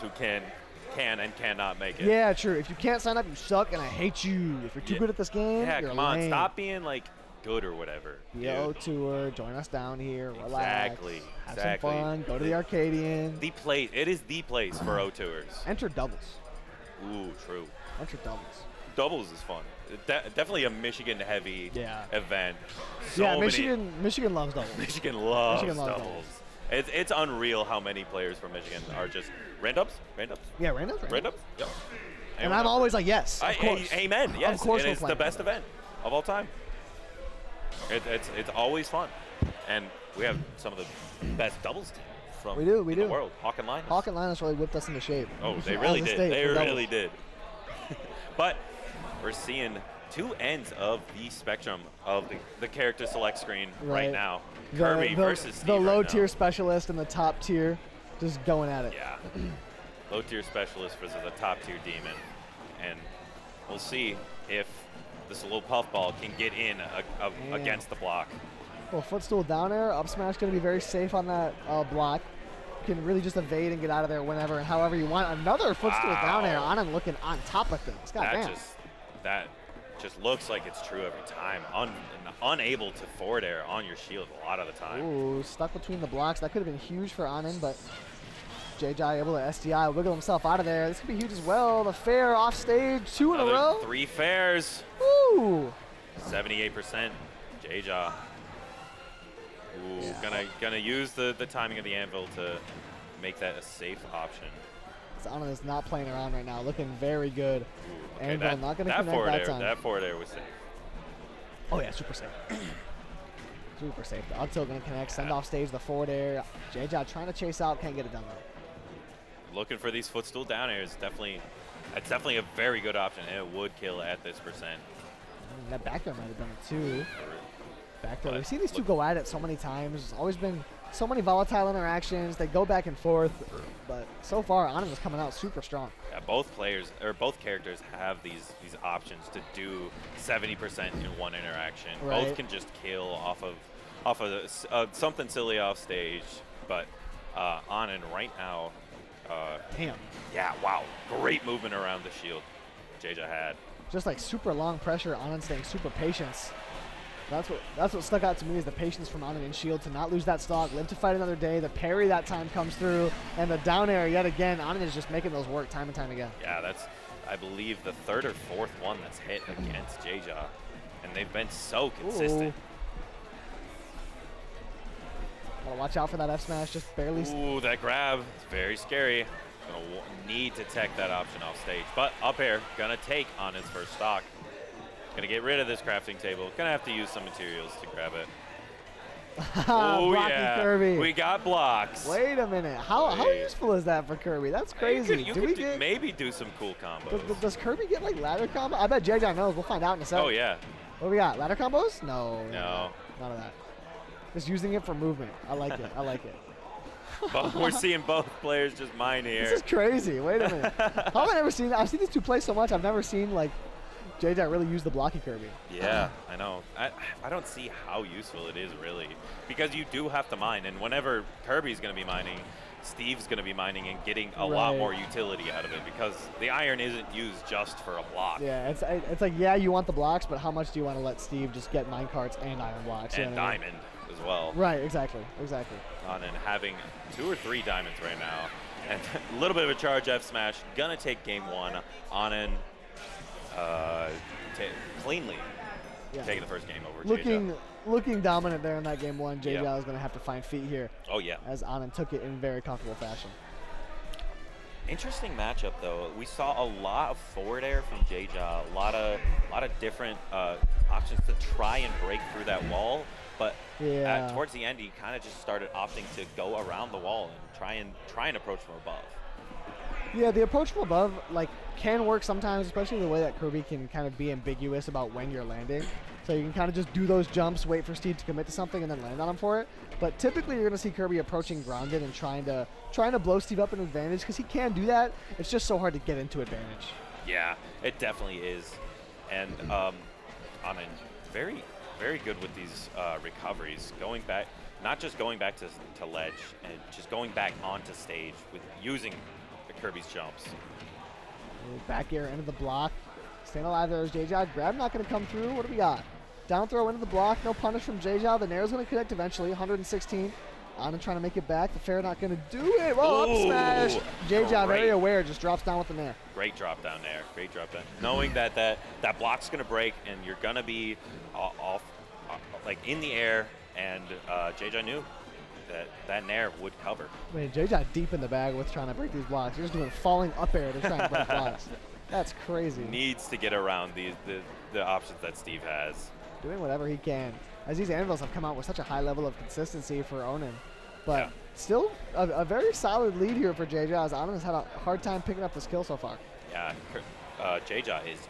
who can and cannot make it. Yeah, true. If you can't sign up, you suck, and I hate you. If you're too good at this game, yeah, you're come on, lame. stop being like good or whatever. Yo, tour, join us down here. Relax. Exactly. Have some fun. Go to the Arcadian. It is the place for O tours. Enter doubles. Ooh, true. Enter doubles. Doubles is fun. Definitely a Michigan-heavy event. Michigan loves doubles. Michigan loves doubles. It's unreal how many players from Michigan are just randoms. Yeah, randoms. Yep. And I'm always like, yes, of course. Amen. Yes, of course and it's the best event of all time. It's always fun, and we have some of the best doubles teams from the world. Hawk and Linus. Hawk and Linus really whipped us into shape. Oh, they really did. They really did. But we're seeing two ends of the spectrum of the character select screen right now. Kirby versus Steve. The low tier specialist and the top tier just going at it. Yeah. Low tier specialist versus a top tier demon. And we'll see if this little puffball can get in against the block. Well, footstool down air, up smash going to be very safe on that block. You can really just evade and get out of there whenever and however you want. Another footstool down air. Onin looking on top of things. That just looks like it's true every time. Unable to forward air on your shield a lot of the time. Ooh, stuck between the blocks. That could have been huge for Onin, but JeJaJa able to SDI, wiggle himself out of there. This could be huge as well. The fair off stage, 2 in a row. 3 fairs. Woo! 78%. JeJaJa. Ooh, gonna use the timing of the anvil to make that a safe option. Onin is not playing around right now, looking very good. Ooh, okay, Anvil not going to connect that time. That forward air was safe. Oh yeah, super safe. Super safe. The up tilt going to connect, send off stage the forward air. JeJaJa trying to chase out, can't get it done though. Looking for these footstool down airs, it's definitely a very good option, and it would kill at this percent. That back throw might have done it too. Back throw. We've seen these two go at it so many times. There's always been so many volatile interactions. They go back and forth, but so far Onin is coming out super strong. Yeah, both characters have these options to do 70% in one interaction. Right. Both can just kill off of something silly off stage, but Onin right now. Damn. Yeah, wow. Great movement around the shield JeJaJa had. Just like super long pressure, Onin staying super patient. That's what stuck out to me is the patience from Onin in shield to not lose that stock, live to fight another day. The parry that time comes through, and the down air yet again. Onin is just making those work time and time again. Yeah, that's, I believe, the 3rd or 4th one that's hit against JeJaJa, and they've been so consistent. Gotta watch out for that F smash, just barely. Ooh, that grab, it's very scary. Gonna need to tech that option off stage, but up air, gonna take Onin's first stock. Gonna get rid of this crafting table. Gonna have to use some materials to grab it. Oh yeah, Kirby. We got blocks. Wait a minute. How useful is that for Kirby? That's crazy. You could maybe do some cool combos. Does Kirby get like ladder combo? I bet JeJaJa knows. We'll find out in a second. Oh yeah. What do we got? Ladder combos? No. No. None of that. Just using it for movement. I like it. I like it. But we're seeing both players just mine here. This is crazy. Wait a minute. How have I never seen that? I've seen these two play so much. I've never seen like JeJaJa really use the blocky Kirby. Yeah, I know. I don't see how useful it is really, because you do have to mine, and whenever Kirby's going to be mining, Steve's going to be mining and getting a lot more utility out of it, because the iron isn't used just for a block. Yeah, it's like, yeah, you want the blocks, but how much do you want to let Steve just get mine carts and iron blocks? And diamond as well. Right, exactly. And having 2 or 3 diamonds right now, and a little bit of a charge F smash, gonna take game 1. Onin cleanly taking the first game over JeJaJa. Looking dominant there in that game 1. JeJaJa is going to have to find feet here. Oh yeah. As Onin took it in very comfortable fashion. Interesting matchup though. We saw a lot of forward air from JeJaJa, a lot of different options to try and break through that wall. But towards the end, he kind of just started opting to go around the wall and try and approach from above. Yeah, the approach from above can work sometimes, especially the way that Kirby can kind of be ambiguous about when you're landing. So you can kind of just do those jumps, wait for Steve to commit to something, and then land on him for it. But typically, you're going to see Kirby approaching grounded and trying to blow Steve up in advantage, because he can do that. It's just so hard to get into advantage. Yeah, it definitely is. And Onin, very, very good with these recoveries, going back, not just going back to ledge, and just going back onto stage with using Kirby's jumps. Back air into the block. Staying alive there is JeJaJa. Grab not going to come through. What do we got? Down throw into the block. No punish from JeJaJa. The Nair's going to connect eventually. 116. Onin trying to make it back. The fair not going to do it. Oh, up smash. JeJaJa very aware. Just drops down with the Nair. Great drop down there. Great drop down. Knowing that block's going to break and you're going to be off, like in the air, and JeJaJa knew that Nair would cover. I mean, JeJaJa deep in the bag with trying to break these blocks. He's just doing falling up air to try and break blocks. That's crazy. Needs to get around the options that Steve has. Doing whatever he can. As these anvils have come out with such a high level of consistency for Onin. But still a very solid lead here for JeJaJa, as Onin has had a hard time picking up the skill so far. Yeah, JeJaJa is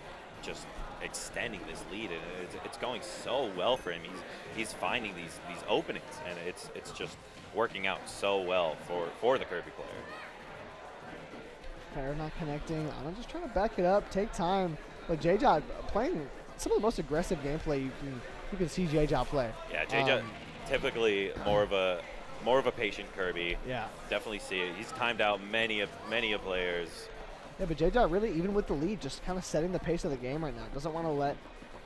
just extending this lead, and it's going so well for him. He's finding these openings, and it's just working out so well for the Kirby player. Fair not connecting. Onin just trying to back it up, take time. But JeJaJa playing some of the most aggressive gameplay you can see JeJaJa play. Yeah, JeJaJa typically more of a patient Kirby. Yeah, definitely see it. He's timed out many of players. Yeah, but JeJaJa really, even with the lead, just kind of setting the pace of the game right now. Doesn't want to let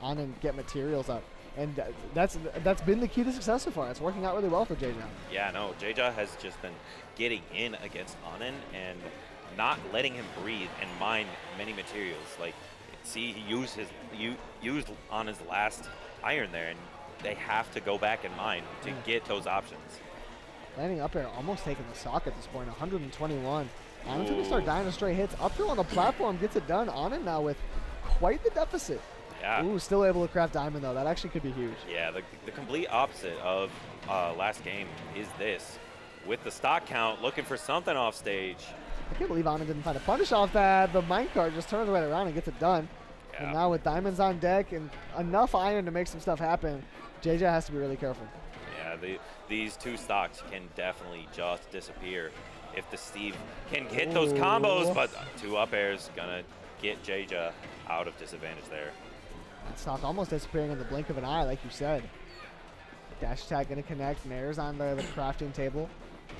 Onin get materials up. And that's been the key to success so far. It's working out really well for JeJaJa. Yeah, no, JeJaJa has just been getting in against Onin and not letting him breathe and mine many materials. Like, see, he used Onin's last iron there, and they have to go back and mine to get those options. Landing up air, almost taking the stock at this point, 121. Onin's going to start dying to straight hits. Up throw on the platform gets it done. Onin now with quite the deficit. Yeah. Ooh, still able to craft diamond though. That actually could be huge. Yeah, the complete opposite of last game is this. With the stock count, looking for something off stage. I can't believe Onin didn't find a punish off that. The minecart just turns right around and gets it done. Yeah. And now with diamonds on deck and enough iron to make some stuff happen, JeJaJa has to be really careful. Yeah, these two stocks can definitely just disappear if the Steve can get those combos, but two up airs gonna get JeJaJa out of disadvantage there. That stock almost disappearing in the blink of an eye, like you said. Dash attack gonna connect. Nair's on the crafting table.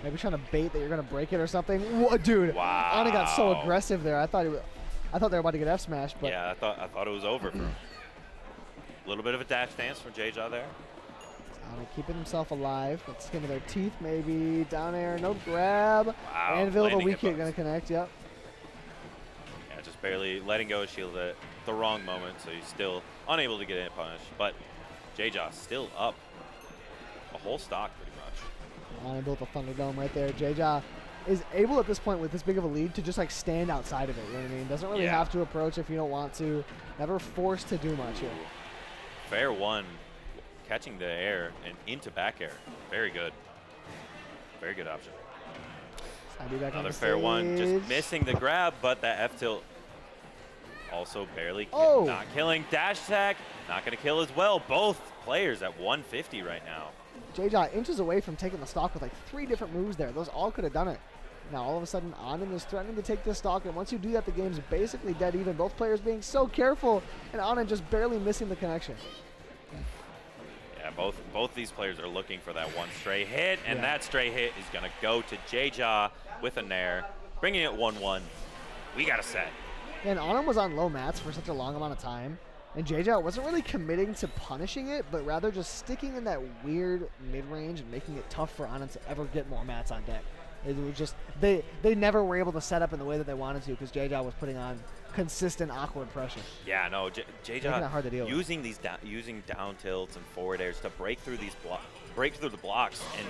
Maybe trying to bait that you're gonna break it or something. Whoa, dude! Wow. Onin got so aggressive there. I thought they were about to get F smash, but yeah, I thought it was over for him. A little bit of a dash dance from JeJaJa there. Onin keeping himself alive. With skin of their teeth, maybe down air, no grab. Wow. Anvil, the weak hit gonna connect. Yep. Yeah, just barely letting go of shield at the wrong moment, so he's still unable to get it punished. But JeJaJa still up a whole stock pretty much. Onin built a Thunderdome right there. JeJaJa is able at this point with this big of a lead to just like stand outside of it. You know what I mean? Doesn't really have to approach if you don't want to. Never forced to do much here. Fair one, catching the air and into back air. Very good. Very good option. Another fair one, just missing the grab, but that F tilt also barely not killing. Dash attack, not going to kill as well. Both players at 150 right now. JeJaJa inches away from taking the stock with like 3 different moves there. Those all could have done it. Now all of a sudden Onin is threatening to take this stock, and once you do that, the game's basically dead even. Both players being so careful, and Onin just barely missing the connection. Yeah, both these players are looking for that one stray hit, and that stray hit is going to go to JeJaJa with a Nair, bringing it 1-1. We got a set. And Onin was on low mats for such a long amount of time, and JeJaJa wasn't really committing to punishing it, but rather just sticking in that weird mid-range and making it tough for Onin to ever get more mats on deck. It was just, they never were able to set up in the way that they wanted to because JeJaJa was putting on consistent awkward pressure. Yeah, no, JeJaJa hard to deal with. using down tilts and forward airs to break through break through the blocks and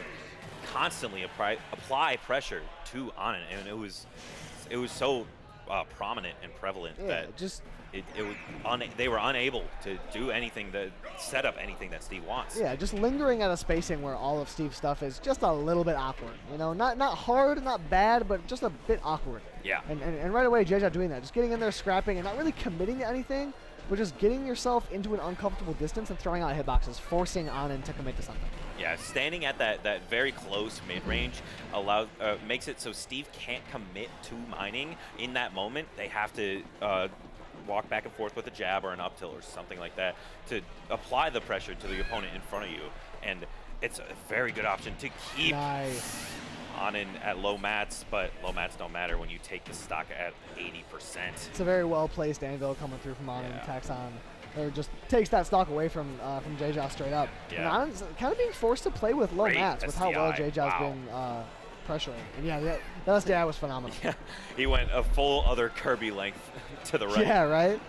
constantly apply pressure to Onin, and it was so prominent and prevalent that they were unable to do anything to set up anything that Steve wants. Yeah, just lingering at a spacing where all of Steve's stuff is just a little bit awkward. You know, not hard, not bad, but just a bit awkward. Yeah. And right away, JeJaJa doing that, just getting in there, scrapping, and not really committing to anything, but just getting yourself into an uncomfortable distance and throwing out hitboxes, forcing Onin to commit to something. Yeah, standing at that very close mid-range makes it so Steve can't commit to mining in that moment. They have to walk back and forth with a jab or an up tilt or something like that to apply the pressure to the opponent in front of you. And it's a very good option to keep Onin at low mats, but low mats don't matter when you take the stock at 80%. It's a very well-placed anvil coming through from Onin, Yeah. tacks on, or just takes that stock away from JeJa straight up. Yeah. And Onin's kind of being forced to play with low Great mats with how well SDI. JeJa's Wow. been pressuring. And yeah, that SDI was phenomenal. Yeah, he went a full other Kirby length to the right. Yeah, right?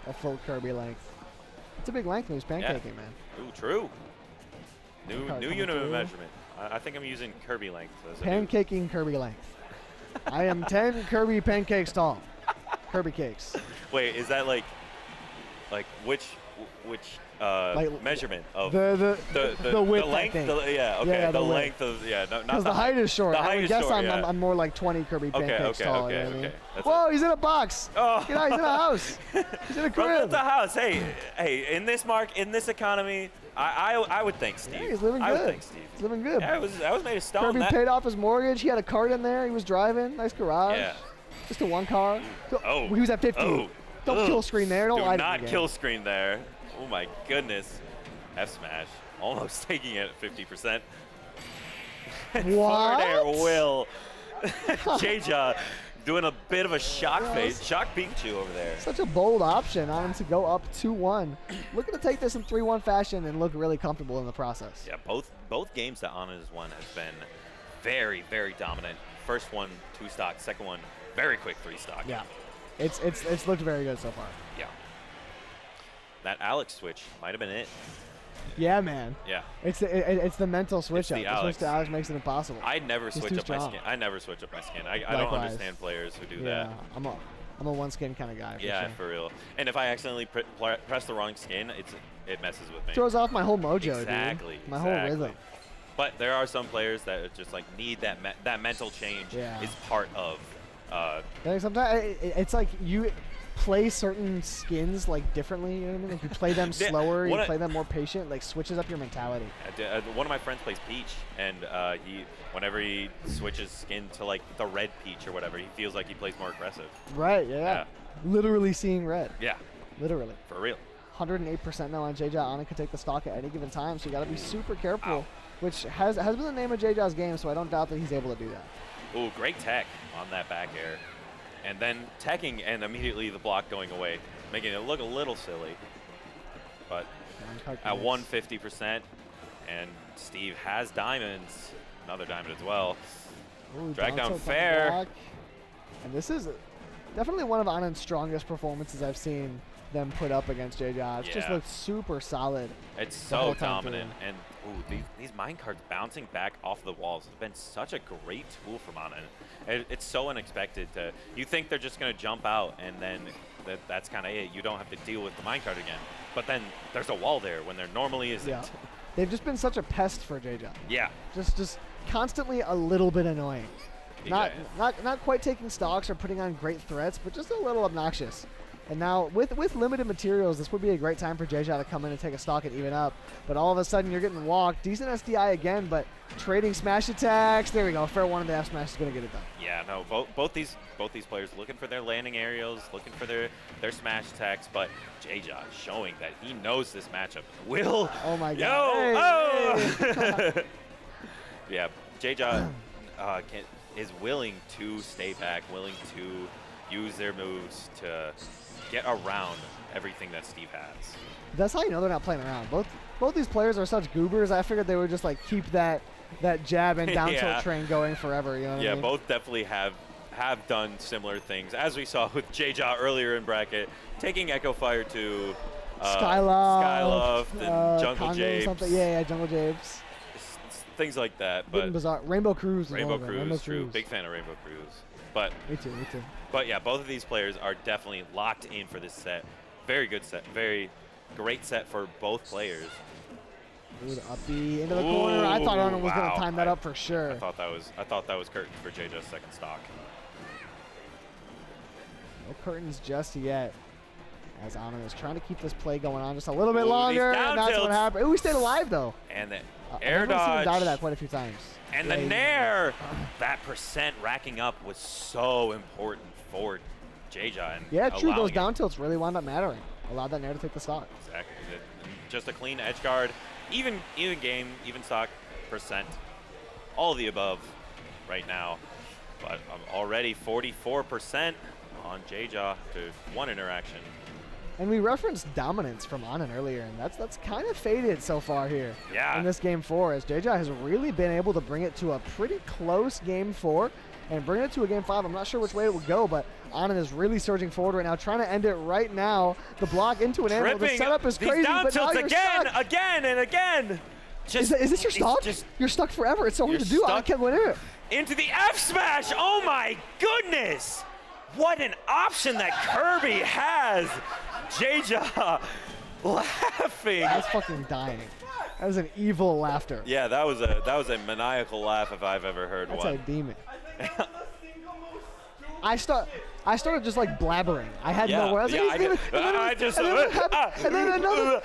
A full Kirby length. It's a big length when he's pancaking, man. Ooh, true. New coming unit of through. measurement. I think I'm using Kirby length. As a new- Pancaking Kirby length. I am 10 Kirby pancakes tall. Kirby cakes. Wait, is that like which Like, measurement of The width, I length? think. Yeah, okay. Yeah, the the width. length of not Because the the height is short. The height I would is guess short, I'm, yeah. I'm more like 20 Kirby pancakes tall. You know what I mean? That's Whoa, he's in a box. Oh. You know, he's in a house. He's in a From crib. the house. Hey, in this economy, I would thank Steve. Yeah, he's living I would good. thank Steve. He's living good. Yeah, I was made of stone. Kirby paid off his mortgage. He had a cart in there. He was driving. Nice garage. Yeah. Just a one car. Oh. He was at 50. Oh. Don't Ugh. kill screen there. Don't Do lie to not me, kill gang. screen there. Oh my goodness. F smash. Almost taking it at 50%. Forward air will. JeJa doing a bit of a shock face. Shock Pikachu over there. Such a bold option on him to go up 2-1. Looking to take this in 3-1 fashion and look really comfortable in the process. Yeah, both games that Onin has won has been very, very dominant. First one, 2-stock. Second one, very quick 3-stock. Yeah. It's looked very good so far. Yeah. That Alex switch might have been it. Yeah, man. Yeah. It's the mental switch up. the The switch to Alex. Alex makes it impossible. I'd never He's switch too up my strong. skin. I never switch up my skin. I don't Likewise. understand players who do Yeah, that. I'm a one skin kind of guy. Yeah, sure. for real. And if I accidentally press the wrong skin, it messes with me. Throws off my whole mojo, Exactly. dude. My whole rhythm. But there are some players that just like need that mental change. Yeah. Is part of. Like sometimes it's like you play certain skins like differently. You know what I mean? Like you play them Yeah, slower, you what I- play them more patient. Like switches up your mentality. One of my friends plays Peach, and whenever he switches skin to like the red Peach or whatever, he feels like he plays more aggressive. Right? Yeah. Yeah. Literally seeing red. Yeah, Literally. for real. 108% now on JeJa. Onin can take the stock at any given time, so you got to be super careful. Wow. Which has been the name of JeJa's game, so I don't doubt that he's able to do that. Ooh, great tech on that back air. And then teching and immediately the block going away, making it look a little silly. But at 150%, and Steve has diamonds, another diamond as well. Ooh, Drag down tilt on the fair. block. And this is definitely one of Onin's strongest performances I've seen them put up against JeJa. It's just Yeah. looked super solid. It's the so whole time dominant, and ooh, these minecarts bouncing back off the walls has been such a great tool from Onin. It's so unexpected. You think they're just going to jump out, and then that's kind of it. You don't have to deal with the minecart again. But then there's a wall there when there normally isn't. Yeah. They've just been such a pest for JeJa. Yeah. Just constantly a little bit annoying. Yeah. Not quite taking stocks or putting on great threats, but just a little obnoxious. And now, with limited materials, this would be a great time for JeJa to come in and take a stock and even up. But all of a sudden, you're getting walked. Decent SDI again, but trading smash attacks. There we go. Fair one of the F smash is going to get it done. Yeah, no, both these players looking for their landing aerials, looking for their smash attacks, but JeJa showing that he knows this matchup will. Oh my Yo! God. Oh! Yeah, JeJa is willing to stay back, willing to use their moves to get around everything that Steve has. That's how you know they're not playing around. Both these players are such goobers. I figured they would just like keep that jab and down Yeah. tilt train going forever. You know what I Yeah, mean? both definitely have done similar things, as we saw with JeJa earlier in bracket, taking Echo Fire to Skyloft and Jungle Congo Japes. something. Yeah, Jungle Japes. Things like that. Good But and bizarre. Rainbow Cruise. is Rainbow one of them. Rainbow Cruise, true. Cruise. Big fan of Rainbow Cruise. But Me too. But yeah, both of these players are definitely locked in for this set. Very good set. Very great set for both players. Ooh, the uppy into the corner. I thought Onin was going wow. to time that up for sure. I thought that was curtain for JeJa's second stock. No curtains just yet. As Onin is trying to keep this play going on just a little bit Ooh, longer, these down and that's what tilts. happened. Ooh, we stayed alive though. And the I've air seen him die to dodge. that quite a few times. And Yeah, the he- nair. That percent racking up was so important for JeJa. And Yeah, true. Those allowing down tilts really wound up mattering. Allowed that nair to take the stock. Exactly. Just a clean edge guard. Even game, even stock percent. all the above right now. But I'm already 44% on JeJaJeJa to 1 interaction. And we referenced dominance from Onin earlier, and that's kind of faded so far here in this game 4, as JeJaJeJa has really been able to bring it to a pretty close game 4 and bring it to a game 5. I'm not sure which way it would go, but Onin is really surging forward right now, trying to end it right now. The block into an angle. The setup is crazy, but now you're stuck. Again and again. Is this your stock? You're stuck forever. It's so hard to do. I can't win it. Into the F smash. Oh my goodness. What an option that Kirby has. JeJaJeJa laughing. I was fucking dying. That was an evil laughter. Yeah, that was a maniacal laugh if I've ever heard one. That's a demon. I started just like blabbering. I had no words. Yeah, and then another.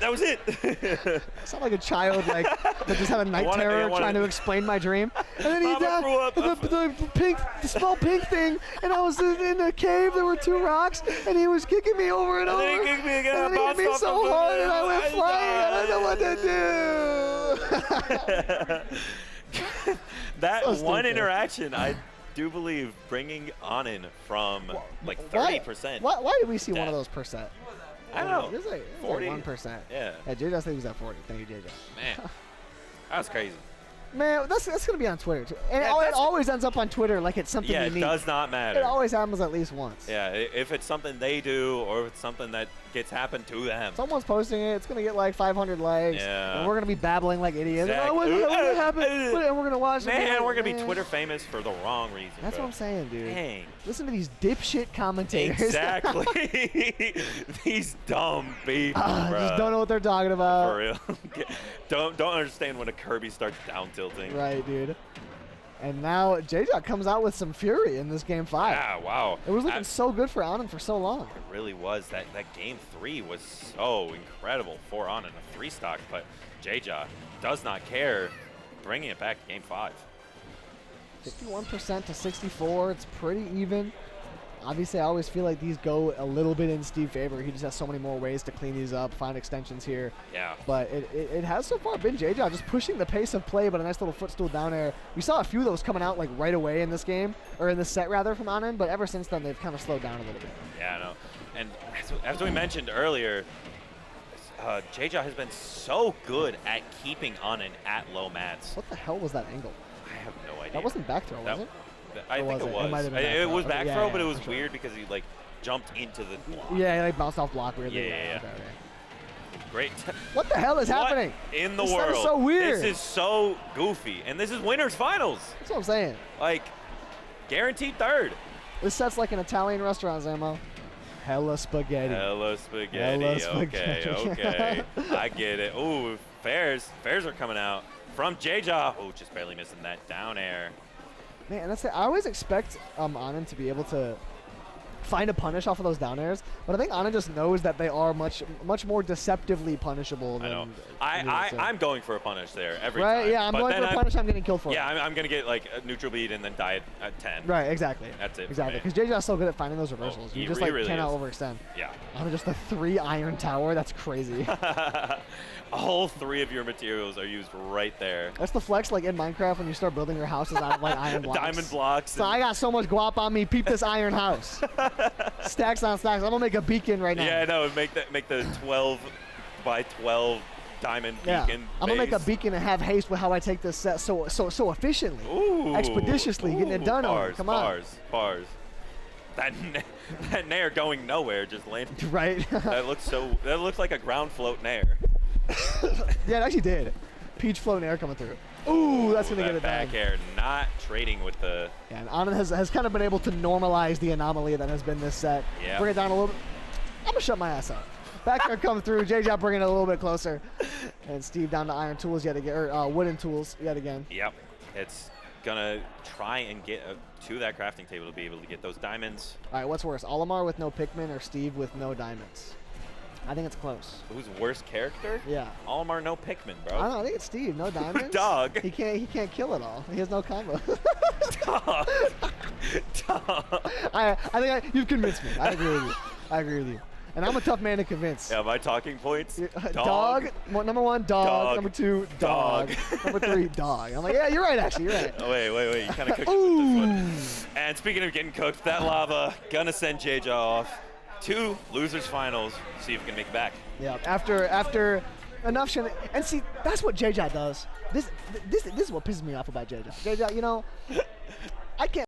That was it. I sound like a child like that just had a night terror trying to explain my dream. And then he died. The small pink thing, and I was in a cave. There were 2 rocks, and he was kicking me over and over. And then he kicked me again. And then he hit me so hard, and I went flying. I don't know what to do. That one interaction, I do believe bringing Onin from like 30%. Why did we see one of those percent? I don't know. It was like 1%. Yeah. JeJaJeJa think he was at 40. Thank you, JeJaJeJa. Man, that was crazy. Man, that's gonna be on Twitter too. And it always ends up on Twitter like it's something unique. Yeah, it does not matter. It always happens at least once. Yeah, if it's something they do or if it's something that gets happened to them. Someone's posting it. It's gonna get like 500 likes. Yeah. And we're gonna be babbling like idiots. Exactly. Oh, what happened? And we're gonna watch. Man, we're gonna be Twitter famous for the wrong reason. That's what I'm saying, dude. Dang. Listen to these dipshit commentators. Exactly. These dumb people, bro. Just don't know what they're talking about. For real. don't understand when a Kirby starts down tilting. Right, dude. And now JeJaJeJa comes out with some fury in this game 5. Yeah, wow. It was looking so good for Onin for so long. It really was. That game 3 was so incredible for Onin, a 3 stock, but JeJaJeJa does not care, bringing it back to game 5. 51% to 64. It's pretty even. Obviously, I always feel like these go a little bit in Steve's favor. He just has so many more ways to clean these up, find extensions here. Yeah. But it has so far been JeJaJeJa just pushing the pace of play, but a nice little footstool down air. We saw a few of those coming out like right away in this game, or in this set rather, from Onin, but ever since then they've kind of slowed down a little bit. Yeah, I know. And as we mentioned earlier, JeJaJeJa has been so good at keeping Onin at low mats. What the hell was that angle? I have no idea. That wasn't back throw, was it? I think it was. It was back throw, but it was weird because he like jumped into the block. Yeah, he like bounced off block weirdly. Yeah. Okay. Great. What the hell is happening? In the this world? This is so weird. This is so goofy, and this is winners finals. That's what I'm saying. Like, guaranteed third. This set's like an Italian restaurant, Zamo. Hella spaghetti. Hella spaghetti. Okay. I get it. Ooh, fairs are coming out from JeJaJeJa. Oh, just barely missing that down air. Man, that's it. I always expect Onin to be able to find a punish off of those down airs, but I think Onin just knows that they are much more deceptively punishable than. I know. I'm going for a punish there every time. Right? Yeah, I'm going for a punish. I'm getting killed for it. Yeah, I'm going to get like a neutral beat and then die at 10. Right, exactly. That's it. Exactly, because JeJaJa's so good at finding those reversals. Oh, you just like really cannot overextend. Yeah. On just a 3 iron tower. That's crazy. All 3 of your materials are used right there. That's the flex, like in Minecraft when you start building your houses out of like iron blocks. Diamond blocks. So I got so much guap on me. Peep this iron house. Stacks on stacks. I'm gonna make a beacon right now. Yeah, no, make the 12 by 12 diamond beacon. I'm gonna make a beacon and have haste with how I take this set so efficiently, expeditiously, getting it done. Come on. Bars. That nair going nowhere just landed. Right. That looks like a ground float nair. Yeah, it actually did. Peach float nair coming through. Ooh, that's gonna get it back done. air, not trading with the. Yeah, and Onin has kind of been able to normalize the anomaly that has been this set. Yeah. Bring it down a little bit. I'm gonna shut my ass up. Back air come through. JeJaJeJa bringing it a little bit closer, and Steve down to iron tools yet again, or wooden tools yet again. Yep, it's gonna try and get to that crafting table to be able to get those diamonds. All right, what's worse, Olimar with no Pikmin or Steve with no diamonds? I think it's close. Who's worst character? Yeah. Olimar, no Pikmin, bro. I don't know. I think it's Steve. No diamonds. Dog. He can't kill it all. He has no combo. Dog. I think you've convinced me. I agree with you. And I'm a tough man to convince. Yeah, my talking points. Dog. Number 1, dog. Number 2, dog. Dog. Number 3, dog. I'm like, yeah, you're right, actually. You're right. Oh, wait. You kind of cooked me with this one. And speaking of getting cooked, that lava gonna send JeJaJa off to losers finals. See if we can make it back. Yeah. After enough shit. And see, that's what JeJaJa does. This is what pisses me off about JeJaJa. JeJaJa, you know, I can't.